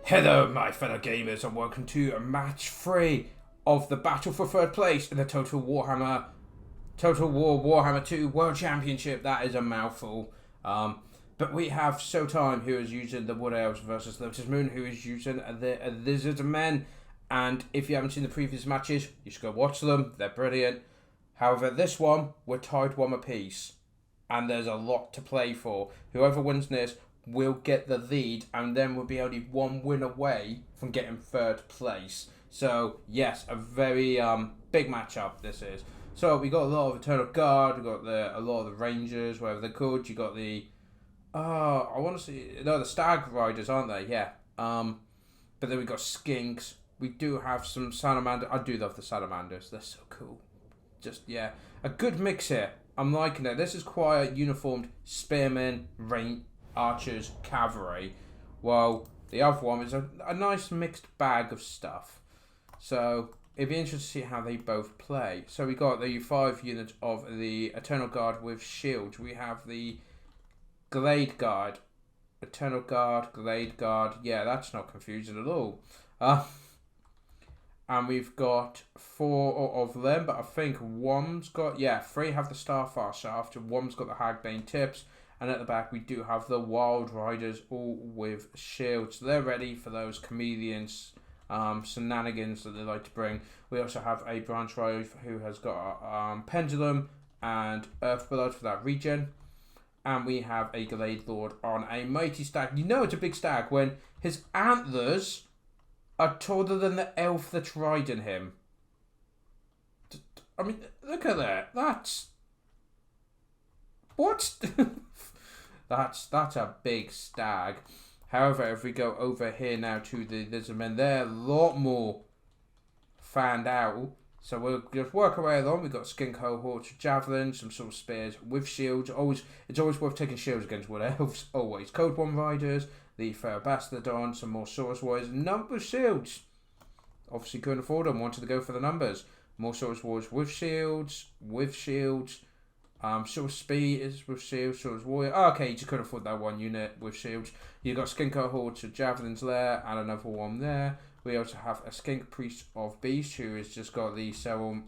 Hello, my fellow gamers, and welcome to match 3 of the battle for third place in the Total War Warhammer 2 World Championship. That is a mouthful. But we have Showtime, who is using the Wood Elves versus Lizardmen, who is using the Lizardmen. And if you haven't seen the previous matches, you should go watch them. They're brilliant. However, this one, we're tied 1 apiece, and there's a lot to play for. Whoever wins this will get the lead, and then we'll be only 1 win away from getting 3rd place. So yes, a very big matchup this is. So we got a lot of Eternal Guard, we got a lot of the Rangers, whatever they're called. You got the the Stag Riders, aren't they? Yeah. But then we got Skinks. We do have some Salamander. I do love the Salamanders. They're so cool. Just a good mix here. I'm liking it. This is quite a uniformed spearmen, archers, cavalry, while the other one is a nice mixed bag of stuff. So it'd be interesting to see how they both play. So we got the 5 units of the Eternal Guard with shields. We have the Glade Guard, Eternal Guard, Glade Guard. Yeah, that's not confusing at all. And we've got 4 of them, but I think one's got 3 have the Starfire Shaft, and one's got the Hagbane Tips. And at the back, we do have the Wild Riders, all with shields. So they're ready for those chameleons, shenanigans that they like to bring. We also have a Branch Rider who has got a Pendulum and Earthblood for that regen. And we have a Glade Lord on a Mighty Stag. You know it's a big stag when his antlers are taller than the elf that's riding him. I mean, look at that. That's... What? That's a big stag. However, if we go over here now to the Lizardmen, they're a lot more fanned out. So we'll just work our way along. We've got skin cohorts, javelins, some sort of spears with shields. It's always worth taking shields against Wood Elves. Always. Code 1 Riders, the Bastardon, some more Saurus Warriors, number of shields. Obviously couldn't afford them, wanted to go for the numbers. More Saurus Warriors with shields. Sort of speed is with shields, sort of warrior. Oh, okay, you just couldn't afford that 1 unit with shields. You got skink cohorts of javelins there, and another one there. We also have a skink priest of beast who has just got the summon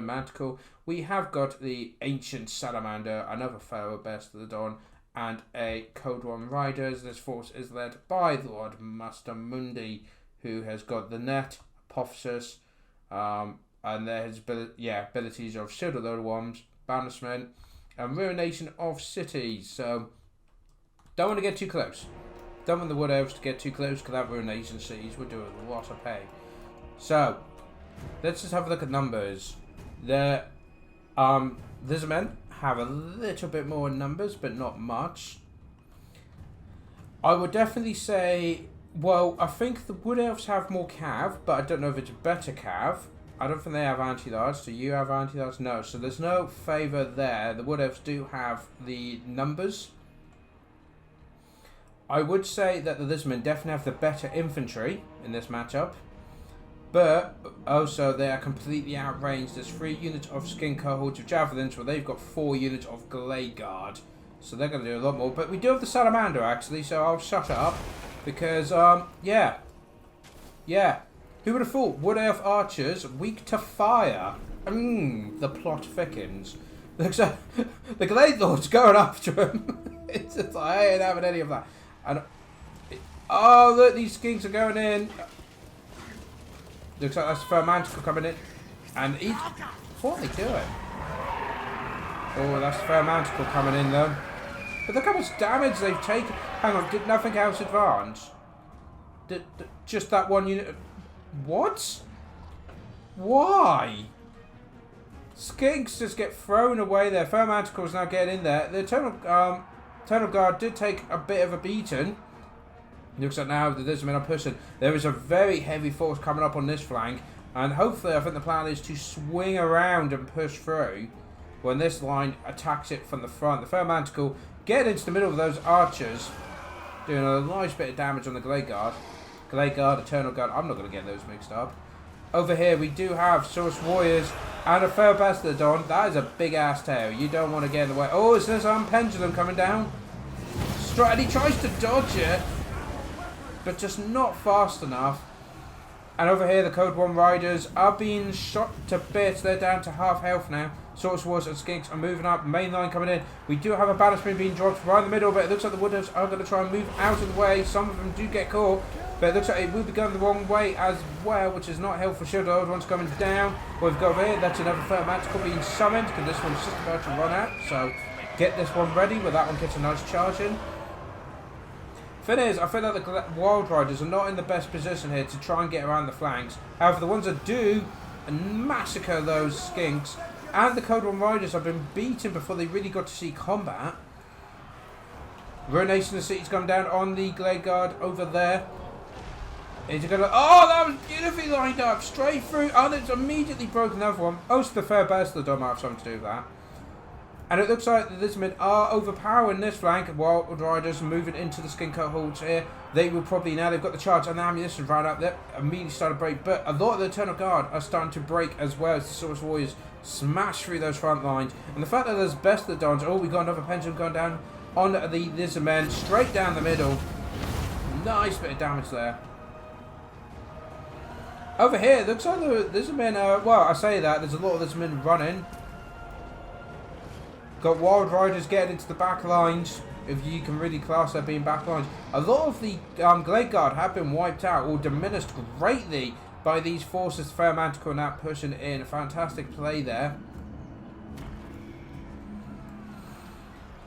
manticle. We have got the ancient salamander, another Pharaoh Bastardon, and a Code 1 Riders. This force is led by Lord Master Mundi, who has got the net, Apotheosis, and there his abilities of Shield of Load Worms, Banishment, and Ruination of Cities. So don't want to get too close. Don't want the Wood Elves to get too close because that Ruination Cities would do a lot of pay. So let's just have a look at numbers. The Lizardmen have a little bit more in numbers, but not much. I would definitely say, well, I think the Wood Elves have more cav, but I don't know if it's better cav. I don't think they have anti-large. Do you have anti-large? No. So there's no favour there. The Wood Elves do have the numbers. I would say that the Lizardmen definitely have the better infantry in this matchup. But also they are completely outranged. There's 3 units of skin cohorts of javelins, where they've got 4 units of Glade Guard. So they're going to do a lot more. But we do have the Salamander actually, so I'll shut up. Because, who would have thought? Wood Elf archers, weak to fire. The plot thickens. Looks like the Glade Lord's going after him. It's just like, I ain't having any of that. And oh, look, these skinks are going in. Looks like that's the manticle coming in. And he's... What are they doing? Oh, that's the manticle coming in though. But look how much damage they've taken. Hang on, did nothing else advance? Just that 1 unit... What? Why? Skinks just get thrown away there. Manticle's now getting in there. The Eternal Guard did take a bit of a beating. Looks like now the Lizardmen are pushing. There is a very heavy force coming up on this flank. And hopefully, I think the plan is to swing around and push through when this line attacks it from the front. The Manticle getting into the middle of those archers, doing a nice bit of damage on the Glade Guard. Glade Guard, Eternal Guard, I'm not going to get those mixed up. Over here we do have Saurus Warriors and a Pharaoh Bastardon. That is a big ass tail. You don't want to get in the way. Oh, is this Pendulum coming down? And he tries to dodge it. but just not fast enough. And over here, the Code 1 Riders are being shot to bits. They're down to half health now. Swords Wars and Skinks are moving up. Main line coming in. We do have a balance beam being dropped right in the middle, but it looks like the Wood Elves are going to try and move out of the way. Some of them do get caught, but it looks like it will be going the wrong way as well, which is not helpful. Shield Old One's coming down. We've got over here, that's another third magical being summoned, because this one's just about to run out. So get this one ready, where that one gets a nice charge in. Thing is, I feel like the Wild Riders are not in the best position here to try and get around the flanks. However, the ones that do massacre those Skinks, and the Code 1 Riders have been beaten before they really got to see combat. Ruination of the City's come down on the Glade Guard over there. Is it gonna? Oh, that was beautifully lined up, straight through. Oh, it's immediately broken another one. Oh, so the fair best of the might have something to do with that. And it looks like the Lizardmen are overpowering this flank. Wild Riders moving into the Skinker holds here. They will probably, now they've got the charge and the ammunition right up there, immediately start to break. But a lot of the Eternal Guard are starting to break as well as the Swords Warriors smash through those front lines. And the fact that there's best of the dons. Oh, we got another pendulum going down on the Lizardmen, straight down the middle. Nice bit of damage there. Over here, it looks like the Lizardmen are, well, I say that, there's a lot of Lizardmen running. Got Wild Riders getting into the back lines, if you can really class that being back lines. A lot of the Glade Guard have been wiped out or diminished greatly by these forces. Fair Manticore now pushing in. A fantastic play there.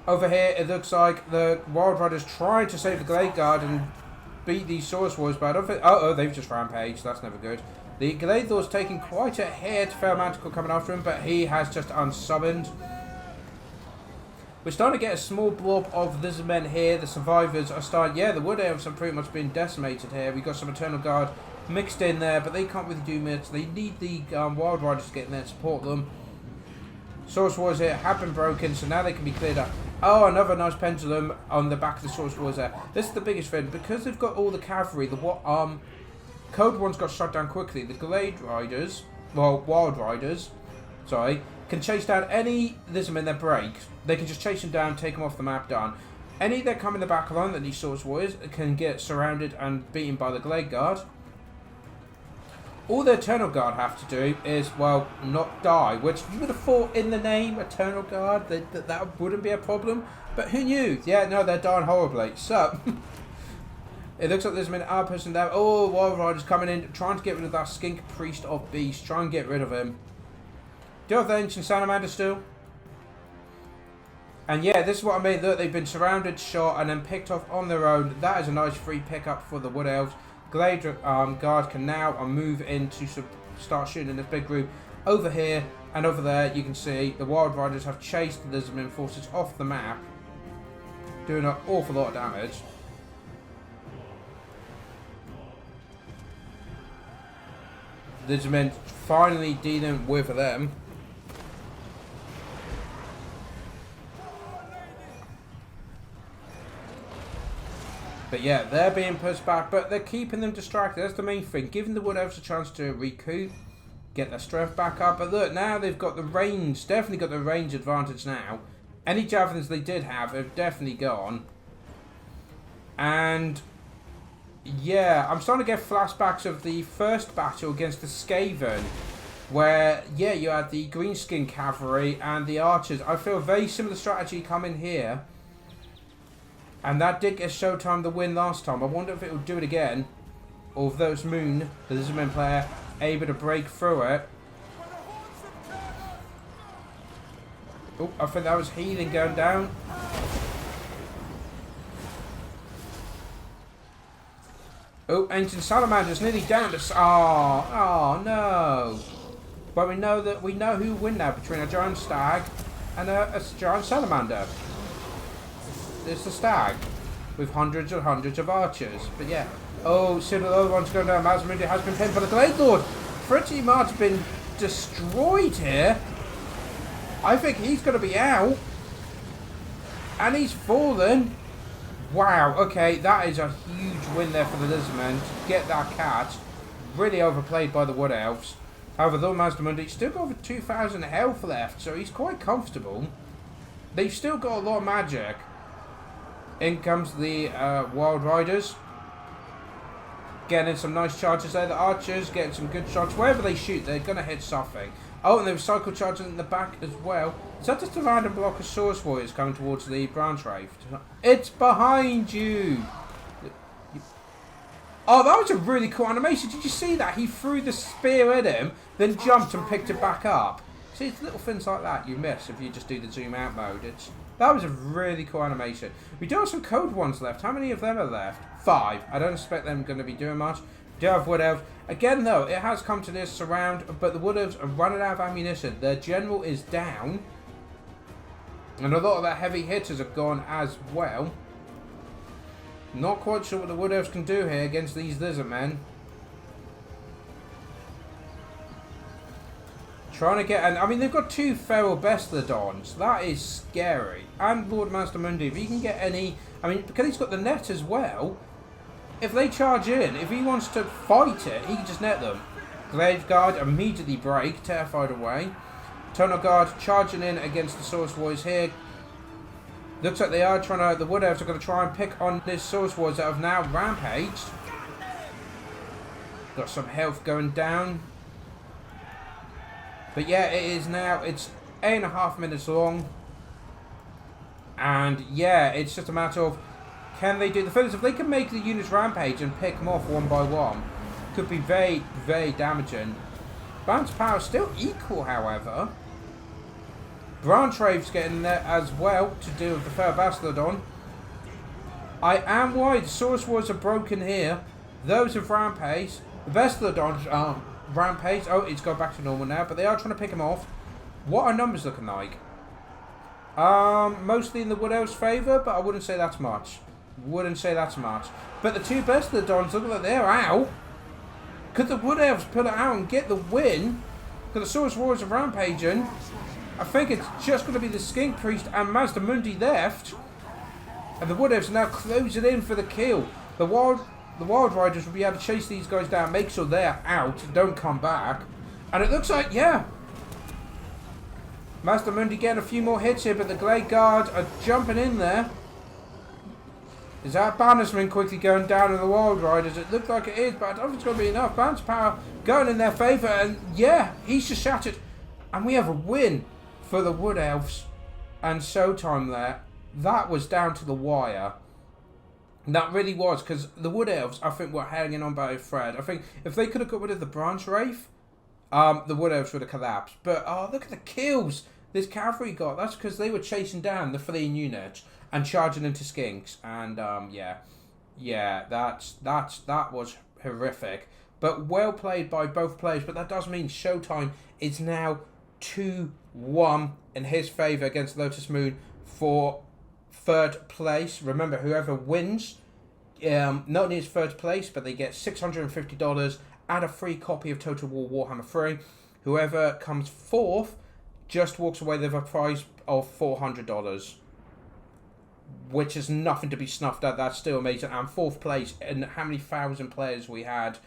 Over here, it looks like the Wild Riders trying to save the Glade Guard and beat these Source Wars, but I don't think... Oh, they've just rampaged. That's never good. The Glade Thor's taking quite a hit. Fair Manticore coming after him, but he has just unsummoned. We're starting to get a small blob of Lizardmen here. The survivors are starting... Yeah, the Wood Elves have pretty much been decimated here. We've got some Eternal Guard mixed in there, but they can't really do much. They need the Wild Riders to get in there and support them. Source Wars here have been broken, so now they can be cleared up. Oh, another nice pendulum on the back of the Source Wars there. This is the biggest thing. Because they've got all the cavalry, the Code 1's got shut down quickly. The Glade Riders, well, Wild Riders, sorry, can chase down any Lizardmen that break. They can just chase them down, take them off the map, done. Any that come in the back line that these Source Warriors can get surrounded and beaten by the Glade Guard. All the Eternal Guard have to do is, well, not die, which you would have thought in the name, Eternal Guard, that wouldn't be a problem. But who knew? Yeah, no, they're dying horribly. So, it looks like Lizardmen are pushing down. Oh, Wild Riders coming in, trying to get rid of that Skink Priest of Beast. Try and get rid of him. Do you have the Ancient Salamander still? And yeah, this is what I mean. Look, they've been surrounded, shot, and then picked off on their own. That is a nice free pickup for the Wood Elves. Glade Guard can now move in to start shooting in this big group. Over here and over there, you can see the Wild Riders have chased the Lizardmen forces off the map, doing an awful lot of damage. Lizardmen finally dealing with them. But yeah, they're being pushed back, but they're keeping them distracted. That's the main thing. Giving the Wood Elves a chance to recoup, get their strength back up. But look, now they've got the range, definitely got the range advantage now. Any javelins they did have definitely gone. And yeah, I'm starting to get flashbacks of the first battle against the Skaven, where, yeah, you had the Greenskin Cavalry and the Archers. I feel a very similar strategy coming here. And that did get Showtime the win last time. I wonder if it will do it again. Although it's Moon, the Lizardman player, able to break through it. Oh, I think that was healing going down. Oh, Ancient Salamander's nearly down to... Oh, no. But we know who will win now between a Giant Stag and a Giant Salamander. It's the Stag with hundreds and hundreds of archers. But yeah. Oh, see the other one's going down. Mazmundi has been pinned by the Glade Lord. Pretty much been destroyed here. I think he's going to be out. And he's fallen. Wow. Okay, that is a huge win there for the Lizardmen to get that catch. Really overplayed by the Wood Elves. However, though Mazmundi still got over 2,000 health left, so he's quite comfortable. They've still got a lot of magic. In comes the Wild Riders. getting some nice charges there. The archers getting some good shots. Wherever they shoot, they're going to hit something. Oh, and they've cycle charging in the back as well. Is that just a random block of Source Warriors coming towards the branch Wraith? It's behind you! Oh, that was a really cool animation. Did you see that? He threw the spear at him, then jumped and picked it back up. See, it's little things like that you miss if you just do the zoom out mode. That was a really cool animation. We do have some code ones left. How many of them are left? 5. I don't expect them going to be doing much. We do have Wood Elves. Again, though, it has come to this surround, but the Wood Elves are running out of ammunition. Their general is down. And a lot of their heavy hitters have gone as well. Not quite sure what the Wood Elves can do here against these Lizardmen. Trying to get... I mean, they've got 2 Feral Bestodons. That is scary. And Lord Master Mundi, if he can get any... I mean, because he's got the net as well. If they charge in, if he wants to fight it, he can just net them. Glaive Guard immediately break, terrified away. Tunnel Guard charging in against the Source Warriors here. Looks like they are trying to... The Wood Elves are going to try and pick on this Source Warriors that have now rampaged. Got some health going down. But yeah, it is now... It's 8.5 minutes long. And yeah, it's just a matter of... Can they do... The thing is, if they can make the units rampage and pick them off one by one, could be very, very damaging. Bounce power still equal, however. Branch Wraith's getting there as well to do with the Feral Bastodon. I am worried. Source Warriors are broken here. Those have rampage. The Bastodons are rampage. Oh, it's gone back to normal now, but they are trying to pick him off. What are numbers looking like? Mostly in the Wood Elves' favour, but I wouldn't say that's much. Wouldn't say that's much. But the 2 Bastodons look like they're out. Could the Wood Elves pull it out and get the win? Because the Source Warriors are rampaging. I think it's just going to be the Skink Priest and Master Mundi left. And the Wood Elves are now closing in for the kill. The Wild Riders will be able to chase these guys down, make sure they're out, don't come back. And it looks like, yeah. Master Mundi getting a few more hits here, but the Glade Guard are jumping in there. Is that Bannersman quickly going down in the Wild Riders? It looks like it is, but I don't think it's going to be enough. Bounce power going in their favour, and yeah, he's just shattered. And we have a win for the Wood Elves and Showtime there. That was down to the wire. That really was, because the Wood Elves, I think, were hanging on by a thread. I think if they could have got rid of the Branch Wraith, the Wood Elves would have collapsed. But, oh, look at the kills this cavalry got. That's because they were chasing down the fleeing unit and charging into skinks. And, yeah, that was horrific. But well played by both players. But that does mean Showtime is now 2-1 in his favour against Lotus Moon for 3rd place. Remember, whoever wins, not only is 3rd place, but they get $650 and a free copy of Total War Warhammer 3. Whoever comes 4th just walks away with a prize of $400, which is nothing to be snuffed at. That's still amazing. And 4th place, and how many thousand players we had,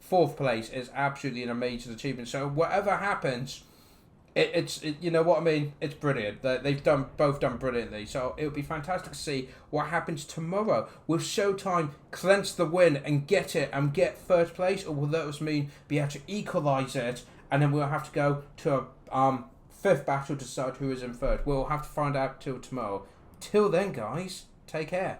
4th place is absolutely an amazing achievement. So whatever happens, it's you know what I mean. It's brilliant. They've both done brilliantly. So it'll be fantastic to see what happens tomorrow. Will Showtime clench the win and get it and get 3rd place, or will Lotus Moon be able to equalise it, and then we'll have to go to a 5th battle to decide who is in 3rd. We'll have to find out till tomorrow. Till then, guys, take care.